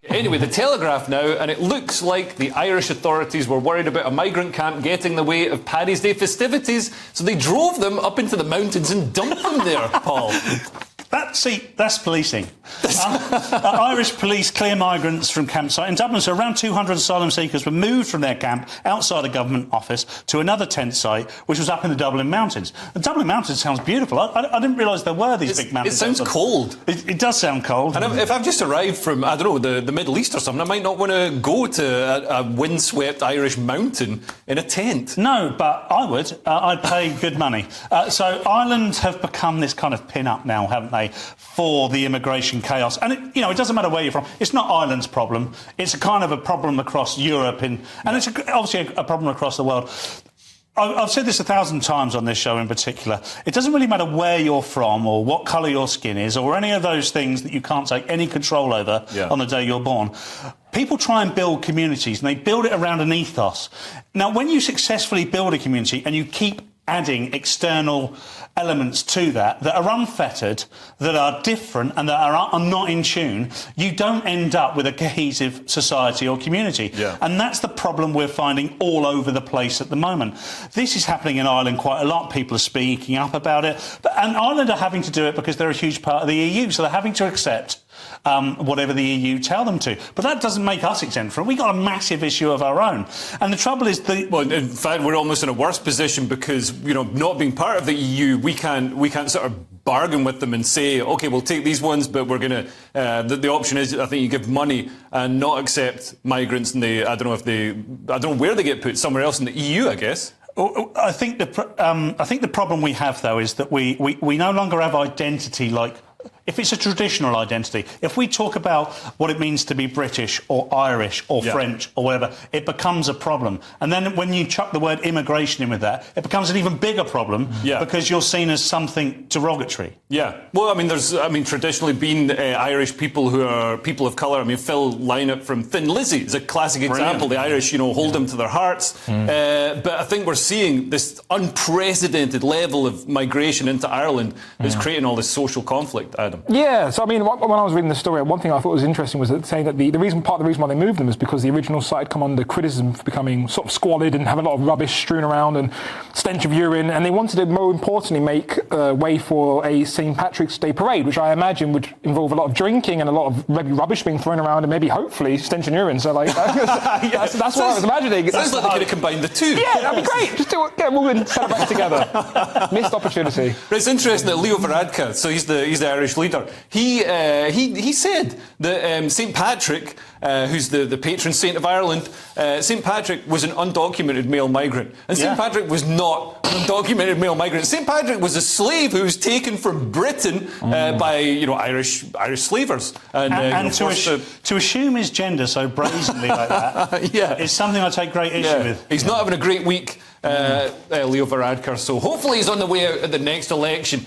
Anyway, the Telegraph now, and it looks like the Irish authorities were worried about a migrant camp getting in the way of Paddy's Day festivities, so they drove them up into the mountains and dumped them there, Paul. That's policing. Irish police clear migrants from campsite in Dublin. So around 200 asylum seekers were moved from their camp outside a government office to another tent site, which was up in the Dublin Mountains. The Dublin Mountains sounds beautiful. I didn't realise there were these big mountains. It sounds cold. It does sound cold. And if I've just arrived from, I don't know, the Middle East or something, I might not want to go to a windswept Irish mountain in a tent. No, but I would. I'd pay good money. So Ireland have become this kind of pin-up now, haven't they, for the immigration chaos. And, it doesn't matter where you're from. It's not Ireland's problem. It's a kind of a problem across Europe, and it's obviously a problem across the world. I've said this 1,000 times on this show in particular. It doesn't really matter where you're from or what colour your skin is or any of those things that you can't take any control over on the day you're born. People try and build communities, and they build it around an ethos. Now, when you successfully build a community and you keep adding external elements to that are unfettered, that are different and that are not in tune, you don't end up with a cohesive society or community. And that's the problem we're finding all over the place at the moment. This is happening in Ireland quite a lot. People are speaking up about it. And Ireland are having to do it because they're a huge part of the EU, so they're having to accept whatever the EU tell them to. But that doesn't make us exempt from it. We've got a massive issue of our own. And the trouble is... Well, in fact, we're almost in a worse position because, not being part of the EU, we can't sort of bargain with them and say, OK, we'll take these ones, but we're going to... the option is, I think, you give money and not accept migrants, and I don't know where they get put, somewhere else in the EU, I guess. I think the problem we have, though, is that we no longer have identity like... If it's a traditional identity, if we talk about what it means to be British or Irish or French or whatever, it becomes a problem. And then when you chuck the word immigration in with that, it becomes an even bigger problem because you're seen as something derogatory. Yeah. Well, there's traditionally been Irish people who are people of colour. Phil Lynott from Thin Lizzy is a classic example. The Irish, hold them to their hearts. But I think we're seeing this unprecedented level of migration into Ireland that's creating all this social conflict, Adam. Yeah, so when I was reading the story, one thing I thought was interesting was that saying that part of the reason why they moved them is because the original site had come under criticism for becoming sort of squalid and having a lot of rubbish strewn around and stench of urine, and they wanted to, more importantly, make way for a St. Patrick's Day parade, which I imagine would involve a lot of drinking and a lot of maybe rubbish being thrown around and maybe, hopefully, stench and urine. So, that's what I was imagining. Sounds like they could have combined the two. Yeah, that'd be great. Just get them all and celebrate together. Missed opportunity. But it's interesting that Leo Varadkar, so he's the Irish leader, he said that St. Patrick, who's the patron saint of Ireland, St. Patrick was an undocumented male migrant. And St. Patrick was not an undocumented male migrant. St. Patrick was a slave who was taken from Britain by, Irish slavers. And to assume his gender so brazenly like that is something I take great issue with. He's not having a great week, Leo Varadkar, so hopefully he's on the way out at the next election.